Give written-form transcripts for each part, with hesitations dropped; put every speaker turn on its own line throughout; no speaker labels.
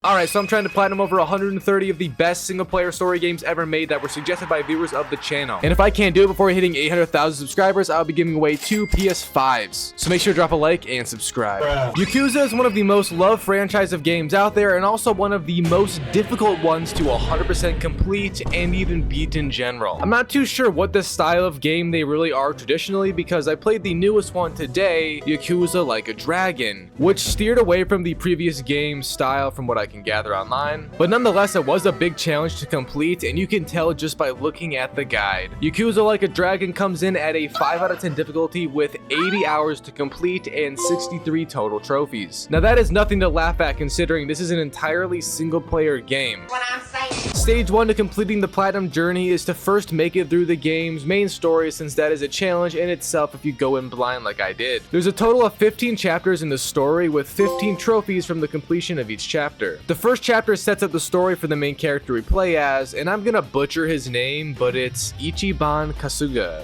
Alright, so I'm trying to platinum over 130 of the best single-player story games ever made that were suggested by viewers of the channel. And if I can't do it before hitting 800,000 subscribers, I'll be giving away 2 PS5s. So make sure to drop a like and subscribe. Yakuza is one of the most loved franchise of games out there, and also one of the most difficult ones to 100% complete and even beat in general. I'm not too sure what the style of game they really are traditionally, because I played the newest one today, Yakuza Like a Dragon, which steered away from the previous game style from what I can gather online. But nonetheless, it was a big challenge to complete, and you can tell just by looking at the guide. Yakuza Like a Dragon comes in at a 5 out of 10 difficulty with 80 hours to complete and 63 total trophies. Now that is nothing to laugh at, considering this is an entirely single-player game. Stage 1 to completing the platinum journey is to first make it through the game's main story, since that is a challenge in itself if you go in blind like I did. There's a total of 15 chapters in the story, with 15 trophies from the completion of each chapter. The first chapter sets up the story for the main character we play as, and I'm gonna butcher his name, but it's Ichiban Kasaga.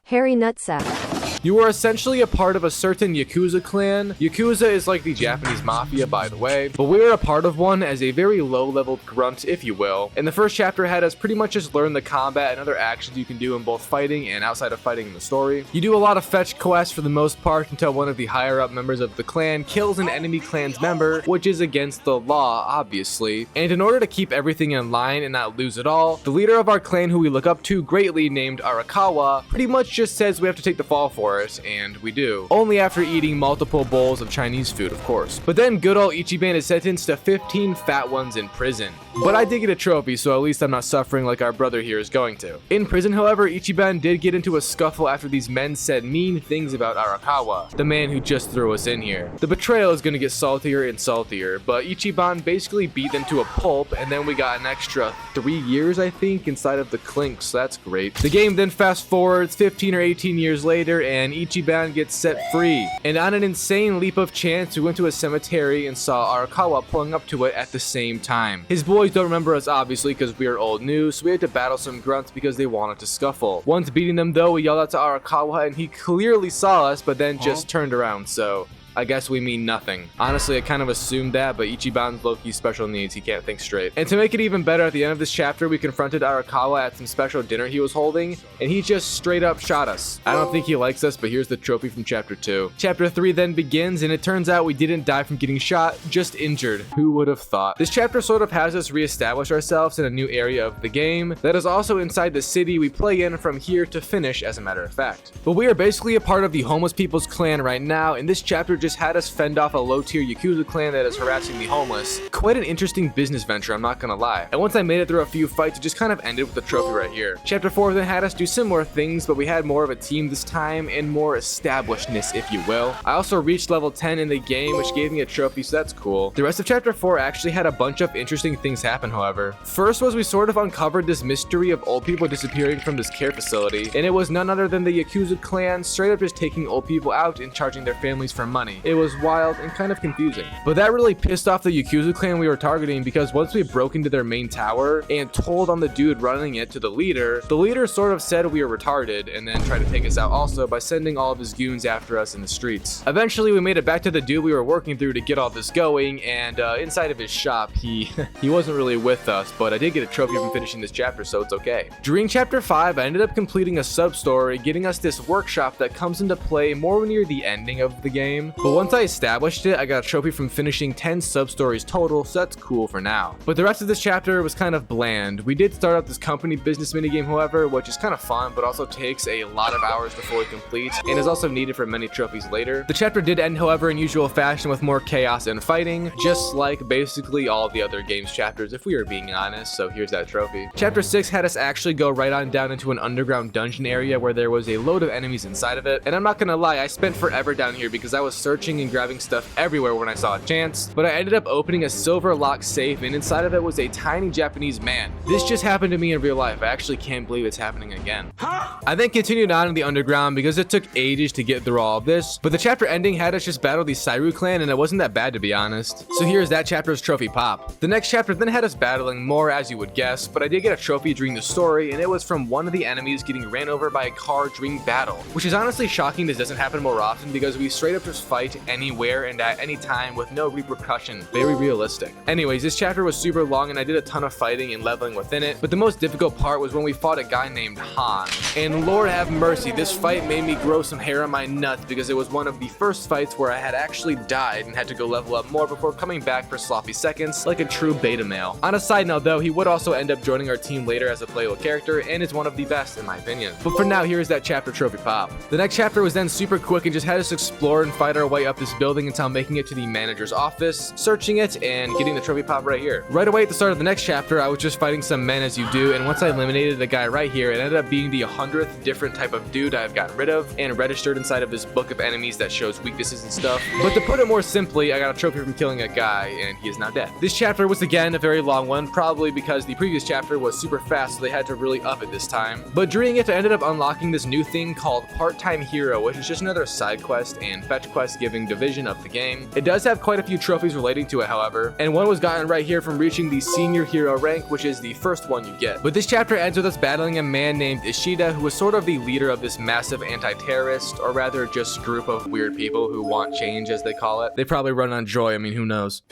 Harry Nutsack.
You are essentially a part of a certain Yakuza clan. Yakuza is like the Japanese mafia, by the way, but we were a part of one as a very low-level grunt, if you will. And the first chapter had us pretty much just learn the combat and other actions you can do in both fighting and outside of fighting in the story. You do a lot of fetch quests for the most part until one of the higher-up members of the clan kills an enemy clan's member, which is against the law, obviously. And in order to keep everything in line and not lose it all, the leader of our clan, who we look up to greatly, named Arakawa, pretty much just says we have to take the fall for it, and we do. Only after eating multiple bowls of Chinese food, of course. But then good old Ichiban is sentenced to 15 fat ones in prison. But I did get a trophy, so at least I'm not suffering like our brother here is going to. In prison, however, Ichiban did get into a scuffle after these men said mean things about Arakawa, the man who just threw us in here. The betrayal is going to get saltier and saltier, but Ichiban basically beat them to a pulp, and then we got an extra 3 years, I think, inside of the clink, so that's great. The game then fast forwards 15 or 18 years later, and Ichiban gets set free. And on an insane leap of chance, we went to a cemetery and saw Arakawa pulling up to it at the same time. His boys don't remember us, obviously, because we are old news, so we had to battle some grunts because they wanted to scuffle. Once beating them, though, we yelled out to Arakawa, and he clearly saw us, but then just turned around, so I guess we mean nothing. Honestly, I kind of assumed that, but Ichiban's low-key special needs, he can't think straight. And to make it even better, at the end of this chapter, we confronted Arakawa at some special dinner he was holding, and he just straight up shot us. I don't think he likes us, but here's the trophy from chapter 2. Chapter 3 then begins, and it turns out we didn't die from getting shot, just injured. Who would have thought? This chapter sort of has us reestablish ourselves in a new area of the game that is also inside the city we play in from here to finish, as a matter of fact. But we are basically a part of the homeless people's clan right now, and this chapter just had us fend off a low-tier Yakuza clan that is harassing the homeless. Quite an interesting business venture, I'm not gonna lie. And once I made it through a few fights, it just kind of ended with the trophy right here. Chapter 4 then had us do similar things, but we had more of a team this time and more establishedness, if you will. I also reached level 10 in the game, which gave me a trophy, so that's cool. The rest of chapter 4 actually had a bunch of interesting things happen, however. First was we sort of uncovered this mystery of old people disappearing from this care facility, and it was none other than the Yakuza clan straight up just taking old people out and charging their families for money. It was wild and kind of confusing. But that really pissed off the Yakuza clan we were targeting, because once we broke into their main tower and told on the dude running it to the leader sort of said we were retarded and then tried to take us out also by sending all of his goons after us in the streets. Eventually we made it back to the dude we were working through to get all this going, and inside of his shop he wasn't really with us, but I did get a trophy from finishing this chapter, so it's okay. During chapter 5 I ended up completing a sub-story, getting us this workshop that comes into play more near the ending of the game. But once I established it, I got a trophy from finishing 10 sub-stories total, so that's cool for now. But the rest of this chapter was kind of bland. We did start up this company business minigame, however, which is kind of fun, but also takes a lot of hours to fully complete, and is also needed for many trophies later. The chapter did end, however, in usual fashion with more chaos and fighting, just like basically all the other game's chapters, if we are being honest, so here's that trophy. Chapter 6 had us actually go right on down into an underground dungeon area where there was a load of enemies inside of it, and I'm not gonna lie, I spent forever down here because I was searching and grabbing stuff everywhere when I saw a chance, but I ended up opening a silver lock safe, and inside of it was a tiny Japanese man. This just happened to me in real life. I actually can't believe it's happening again. I then continued on in the underground because it took ages to get through all of this, but the chapter ending had us just battle the Sairu clan, and it wasn't that bad, to be honest. So here's that chapter's trophy pop. The next chapter then had us battling more, as you would guess, but I did get a trophy during the story, and it was from one of the enemies getting ran over by a car during battle, which is honestly shocking this doesn't happen more often, because we straight up just fight fight anywhere and at any time with no repercussion. Very realistic. Anyways, this chapter was super long and I did a ton of fighting and leveling within it, but the most difficult part was when we fought a guy named Han. And Lord have mercy, this fight made me grow some hair on my nuts because it was one of the first fights where I had actually died and had to go level up more before coming back for sloppy seconds like a true beta male. On a side note though, he would also end up joining our team later as a playable character and is one of the best in my opinion. But for now, here is that chapter trophy pop. The next chapter was then super quick and just had us explore and fight our way up this building until making it to the manager's office, searching it, and getting the trophy pop right here. Right away at the start of the next chapter, I was just fighting some men as you do, and once I eliminated the guy right here, it ended up being the 100th different type of dude I've gotten rid of and registered inside of this book of enemies that shows weaknesses and stuff. But to put it more simply, I got a trophy from killing a guy and he is now dead. This chapter was again a very long one, probably because the previous chapter was super fast, so they had to really up it this time. But during it, I ended up unlocking this new thing called Part-Time Hero, which is just another side quest and fetch quest giving division of the game. It does have quite a few trophies relating to it, however, and one was gotten right here from reaching the senior hero rank, which is the first one you get. But this chapter ends with us battling a man named Ishida, who was sort of the leader of this massive anti-terrorist, or rather just group of weird people who want change, as they call it. They probably run on joy, I mean, who knows.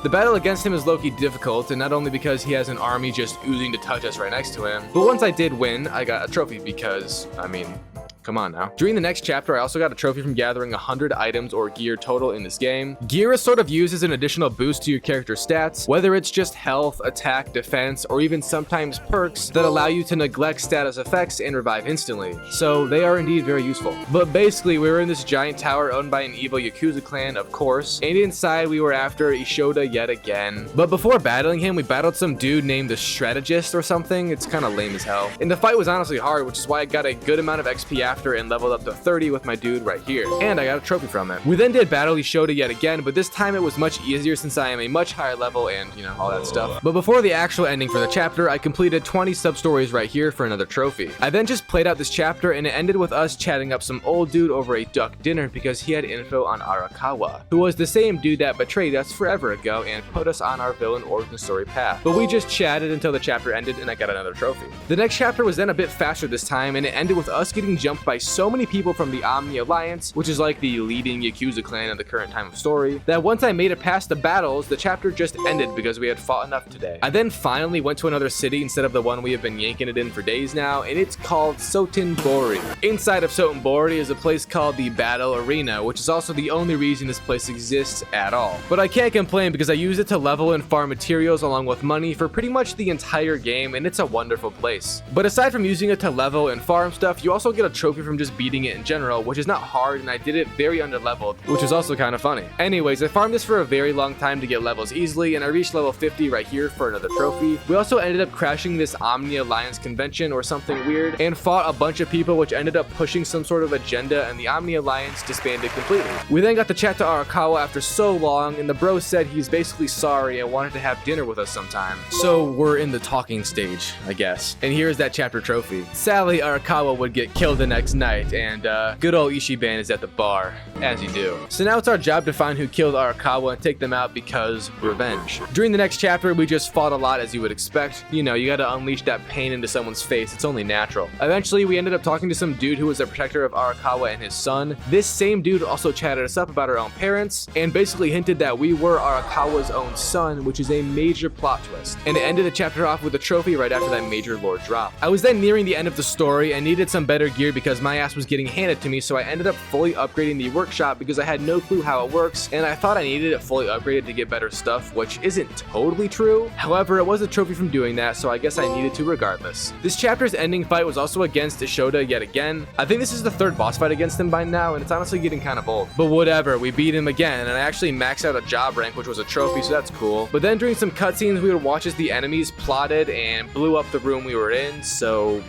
The battle against him is low-key difficult, and not only because he has an army just oozing to touch us right next to him, but once I did win, I got a trophy because, I mean, come on now. During the next chapter, I also got a trophy from gathering 100 items or gear total in this game. Gear is sort of used as an additional boost to your character's stats, whether it's just health, attack, defense, or even sometimes perks that allow you to neglect status effects and revive instantly. So they are indeed very useful. But basically, we were in this giant tower owned by an evil Yakuza clan, of course, and inside we were after Ishoda yet again. But before battling him, we battled some dude named the Strategist or something. It's kind of lame as hell. And the fight was honestly hard, which is why I got a good amount of XP after and leveled up to 30 with my dude right here, and I got a trophy from it. We then did battle Ishoda yet again, but this time it was much easier since I am a much higher level and, you know, all that stuff. But before the actual ending for the chapter, I completed 20 sub-stories right here for another trophy. I then just played out this chapter and it ended with us chatting up some old dude over a duck dinner because he had info on Arakawa, who was the same dude that betrayed us forever ago and put us on our villain origin story path. But we just chatted until the chapter ended and I got another trophy. The next chapter was then a bit faster this time and it ended with us getting jumped by so many people from the Omni Alliance, which is like the leading Yakuza clan at the current time of story, that once I made it past the battles, the chapter just ended because we had fought enough today. I then finally went to another city instead of the one we have been yanking it in for days now, and it's called Sotenbori. Inside of Sotenbori is a place called the Battle Arena, which is also the only reason this place exists at all. But I can't complain because I use it to level and farm materials along with money for pretty much the entire game, and it's a wonderful place. But aside from using it to level and farm stuff, you also get a trophy from just beating it in general, which is not hard, and I did it very underleveled, which is also kind of funny. Anyways, I farmed this for a very long time to get levels easily, and I reached level 50 right here for another trophy. We also ended up crashing this Omni Alliance convention or something weird, and fought a bunch of people which ended up pushing some sort of agenda, and the Omni Alliance disbanded completely. We then got to chat to Arakawa after so long, and the bro said he's basically sorry and wanted to have dinner with us sometime. So we're in the talking stage, I guess. And here's that chapter trophy. Sadly, Arakawa would get killed the next night, and good old Ishiban is at the bar, as you do. So now it's our job to find who killed Arakawa and take them out because revenge. During the next chapter, we just fought a lot as you would expect. You know, you gotta unleash that pain into someone's face, it's only natural. Eventually, we ended up talking to some dude who was a protector of Arakawa and his son. This same dude also chatted us up about our own parents, and basically hinted that we were Arakawa's own son, which is a major plot twist. And it ended the chapter off with a trophy right after that major lore drop. I was then nearing the end of the story and needed some better gear because my ass was getting handed to me, so I ended up fully upgrading the workshop because I had no clue how it works, and I thought I needed it fully upgraded to get better stuff, which isn't totally true. However, it was a trophy from doing that, so I guess I needed to regardless. This chapter's ending fight was also against Ishoda yet again. I think this is the third boss fight against him by now, and it's honestly getting kind of old. But whatever, we beat him again, and I actually maxed out a job rank, which was a trophy, so that's cool. But then during some cutscenes, we would watch as the enemies plotted and blew up the room we were in, so,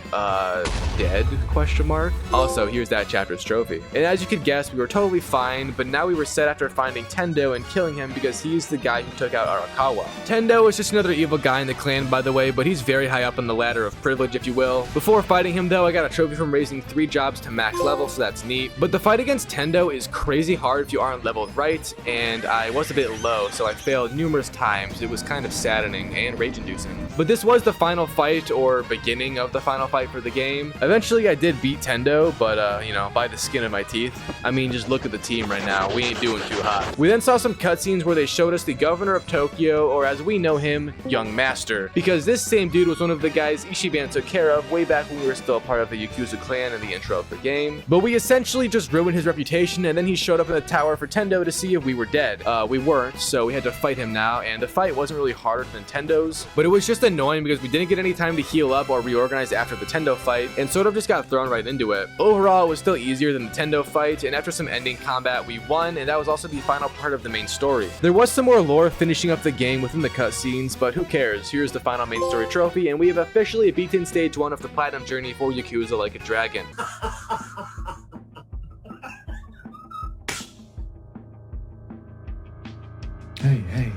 dead, question mark? Also, here's that chapter's trophy. And as you could guess, we were totally fine, but now we were set after finding Tendo and killing him because he's the guy who took out Arakawa. Tendo is just another evil guy in the clan, by the way, but he's very high up on the ladder of privilege, if you will. Before fighting him, though, I got a trophy from raising 3 jobs to max level, so that's neat. But the fight against Tendo is crazy hard if you aren't leveled right, and I was a bit low, so I failed numerous times. It was kind of saddening and rage-inducing. But this was the final fight, or beginning of the final fight for the game. Eventually, I did beat Tendo Nintendo, but you know, by the skin of my teeth. I mean, just look at the team right now. We ain't doing too hot. We then saw some cutscenes where they showed us the governor of Tokyo, or as we know him, Young Master, because this same dude was one of the guys Ichiban took care of way back when we were still a part of the Yakuza clan in the intro of the game. But we essentially just ruined his reputation, and then he showed up in the tower for Tendo to see if we were dead. We weren't, so we had to fight him now, and the fight wasn't really harder than Tendo's, but it was just annoying because we didn't get any time to heal up or reorganize after the Tendo fight, and sort of just got thrown right into it. Overall, it was still easier than the Tendo fight, and after some ending combat, we won, and that was also the final part of the main story. There was some more lore finishing up the game within the cutscenes, but who cares? Here's the final main story trophy, and we have officially beaten stage 1 of the Platinum journey for Yakuza Like a Dragon. Hey.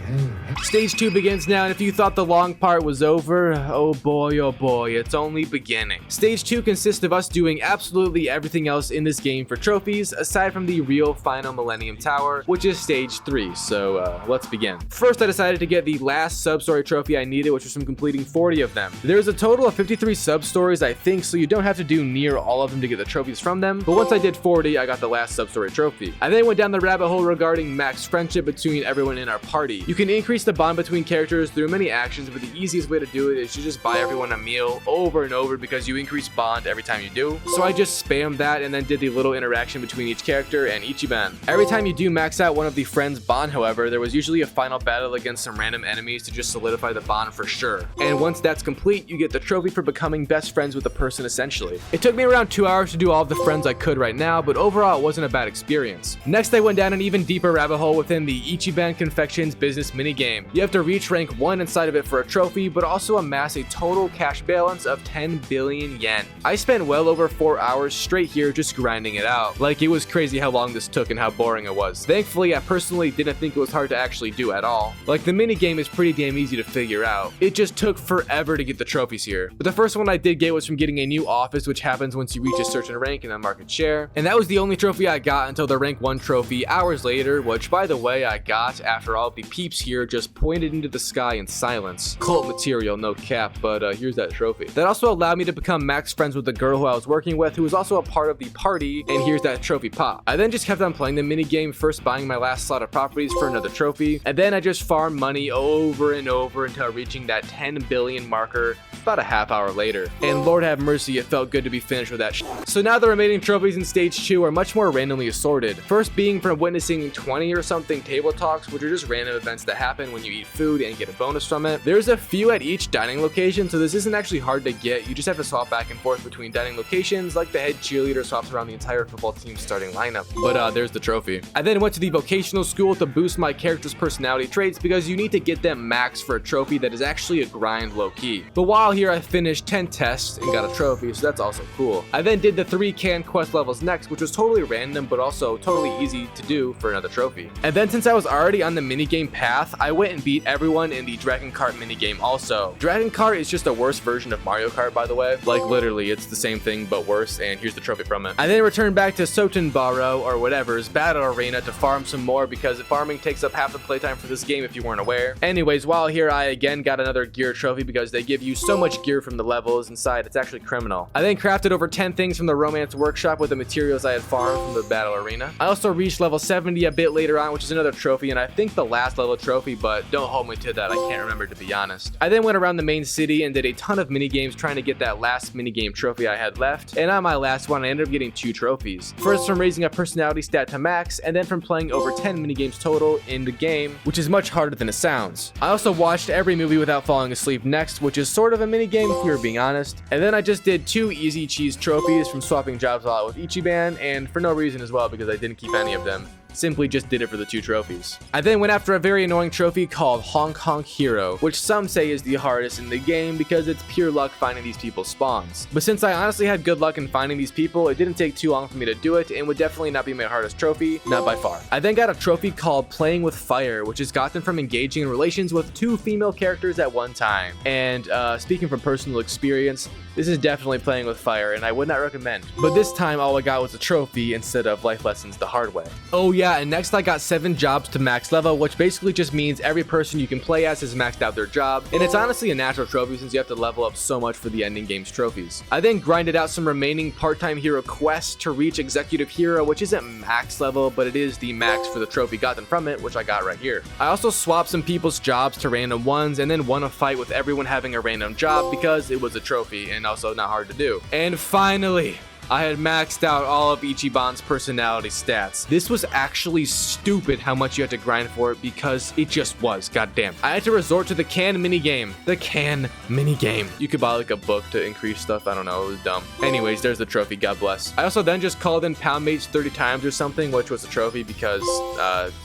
Stage 2 begins now, and if you thought the long part was over, oh boy, it's only beginning. Stage 2 consists of us doing absolutely everything else in this game for trophies, aside from the real final Millennium Tower, which is stage 3, so let's begin. First, I decided to get the last sub-story trophy I needed, which was from completing 40 of them. There's a total of 53 sub-stories, I think, so you don't have to do near all of them to get the trophies from them, but once I did 40, I got the last sub-story trophy. I then went down the rabbit hole regarding max friendship between everyone in our party. You can increase the bond between characters through many actions, but the easiest way to do it is to just buy everyone a meal over and over because you increase bond every time you do. So I just spammed that and then did the little interaction between each character and Ichiban. Every time you do max out one of the friends' bond, however, there was usually a final battle against some random enemies to just solidify the bond for sure. And once that's complete, you get the trophy for becoming best friends with the person essentially. It took me around 2 hours to do all of the friends I could right now, but overall it wasn't a bad experience. Next, I went down an even deeper rabbit hole within the Ichiban Confections business minigame. You have to reach rank 1 inside of it for a trophy, but also amass a total cash balance of 10 billion yen. I spent well over 4 hours straight here just grinding it out. Like, it was crazy how long this took and how boring it was. Thankfully, I personally didn't think it was hard to actually do at all. Like, the minigame is pretty damn easy to figure out. It just took forever to get the trophies here. But the first one I did get was from getting a new office, which happens once you reach a certain rank in a market share. And that was the only trophy I got until the rank 1 trophy hours later, which, by the way, I got after all the peeps here just pointed into the sky in silence. Cult material, no cap, but here's that trophy. That also allowed me to become max friends with the girl who I was working with, who was also a part of the party, and here's that trophy pop. I then just kept on playing the minigame, first buying my last slot of properties for another trophy, and then I just farmed money over and over until reaching that 10 billion marker about a half hour later. And Lord have mercy, it felt good to be finished with that shit. So now the remaining trophies in stage 2 are much more randomly assorted. First being from witnessing 20 or something table talks, which are just random events that happen when you eat food and get a bonus from it. There's a few at each dining location, so this isn't actually hard to get. You just have to swap back and forth between dining locations, like the head cheerleader swaps around the entire football team's starting lineup. But there's the trophy. I then went to the vocational school to boost my character's personality traits because you need to get them max for a trophy that is actually a grind low-key. But while here, I finished 10 tests and got a trophy, so that's also cool. I then did the 3 canned quest levels next, which was totally random but also totally easy to do for another trophy. And then since I was already on the minigame path, I went and beat everyone in the Dragon Kart minigame also. Dragon Kart is just a worse version of Mario Kart, by the way. Like, literally, it's the same thing but worse, and here's the trophy from it. I then returned back to Sotenbaro, or whatever's, battle arena to farm some more because farming takes up half the playtime for this game if you weren't aware. Anyways, while here, I again got another gear trophy because they give you so much gear from the levels inside, it's actually criminal. I then crafted over 10 things from the romance workshop with the materials I had farmed from the battle arena. I also reached level 70 a bit later on, which is another trophy, and I think the last level trophy, but don't hold me to that, I can't remember to be honest. I then went around the main city and did a ton of minigames trying to get that last minigame trophy I had left, and on my last one I ended up getting 2 trophies. First from raising a personality stat to max, and then from playing over 10 minigames total in the game, which is much harder than it sounds. I also watched every movie without falling asleep next, which is sort of a minigame if we were being honest. And then I just did 2 easy cheese trophies from swapping jobs a lot with Ichiban, and for no reason as well because I didn't keep any of them. Simply just did it for the 2 trophies. I then went after a very annoying trophy called Honk Honk Hero, which some say is the hardest in the game because it's pure luck finding these people's spawns. But since I honestly had good luck in finding these people, it didn't take too long for me to do it and would definitely not be my hardest trophy, not by far. I then got a trophy called Playing with Fire, which is gotten from engaging in relations with 2 female characters at one time. And speaking from personal experience, this is definitely playing with fire and I would not recommend. But this time all I got was a trophy instead of life lessons the hard way. Oh yeah, yeah, and next I got 7 jobs to max level, which basically just means every person you can play as has maxed out their job, and it's honestly a natural trophy since you have to level up so much for the ending game's trophies. I then grinded out some remaining part-time hero quests to reach executive hero, which isn't max level, but it is the max for the trophy gotten from it, which I got right here. I also swapped some people's jobs to random ones and then won a fight with everyone having a random job because it was a trophy and also not hard to do. And finally, I had maxed out all of Ichiban's personality stats. This was actually stupid how much you had to grind for it because it just was, goddamn. I had to resort to the can minigame. The can minigame. You could buy like a book to increase stuff, I don't know, it was dumb. Anyways, there's the trophy, God bless. I also then just called in pound mates 30 times or something, which was a trophy because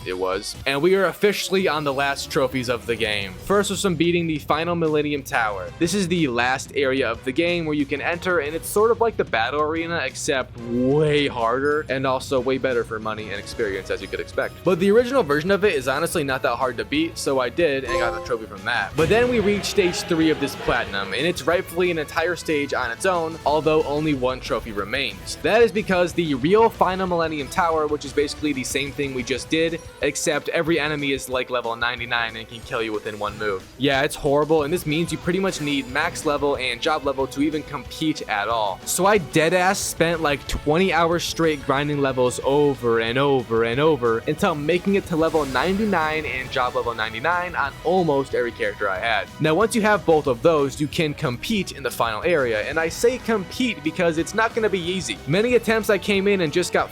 it was. And we are officially on the last trophies of the game. First was from beating the final Millennium Tower. This is the last area of the game where you can enter, and it's sort of like the battle arena, except way harder and also way better for money and experience, as you could expect. But the original version of it is honestly not that hard to beat, so I did and got the trophy from that. But then we reached stage 3 of this platinum, and it's rightfully an entire stage on its own, although only 1 trophy remains. That is because the real final Millennium Tower, which is basically the same thing we just did, except every enemy is like level 99 and can kill you within 1 move. Yeah, it's horrible, and this means you pretty much need max level and job level to even compete at all. So I deadass spent like 20 hours straight grinding levels over and over and over until making it to level 99 and job level 99 on almost every character I had. Now once you have both of those, you can compete in the final area, and I say compete because it's not going to be easy. Many attempts I came in and just got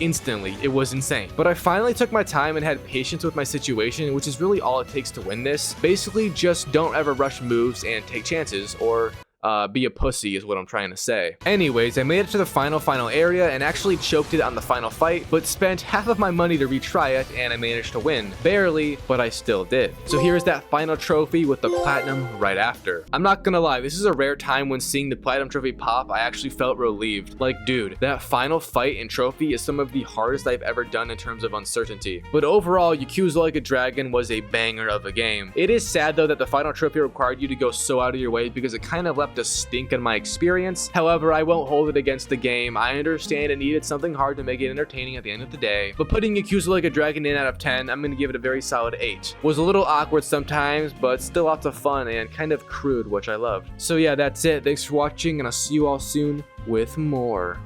instantly. It was insane. But I finally took my time and had patience with my situation, which is really all it takes to win this. Basically just don't ever rush moves and take chances, or be a pussy is what I'm trying to say. Anyways, I made it to the final area and actually choked it on the final fight, but spent half of my money to retry it, and I managed to win. Barely, but I still did. So here's that final trophy with the platinum right after. I'm not gonna lie, this is a rare time when seeing the platinum trophy pop, I actually felt relieved. Like, dude, that final fight and trophy is some of the hardest I've ever done in terms of uncertainty. But overall, Yakuza Like a Dragon was a banger of a game. It is sad though that the final trophy required you to go so out of your way because it kind of left a stink in my experience. However, I won't hold it against the game. I understand it needed something hard to make it entertaining at the end of the day, but putting Yakuza Like a Dragon in out of 10, I'm gonna give it a very solid 8. Was a little awkward sometimes, but still lots of fun and kind of crude, which I loved. So yeah, that's it. Thanks for watching, and I'll see you all soon with more.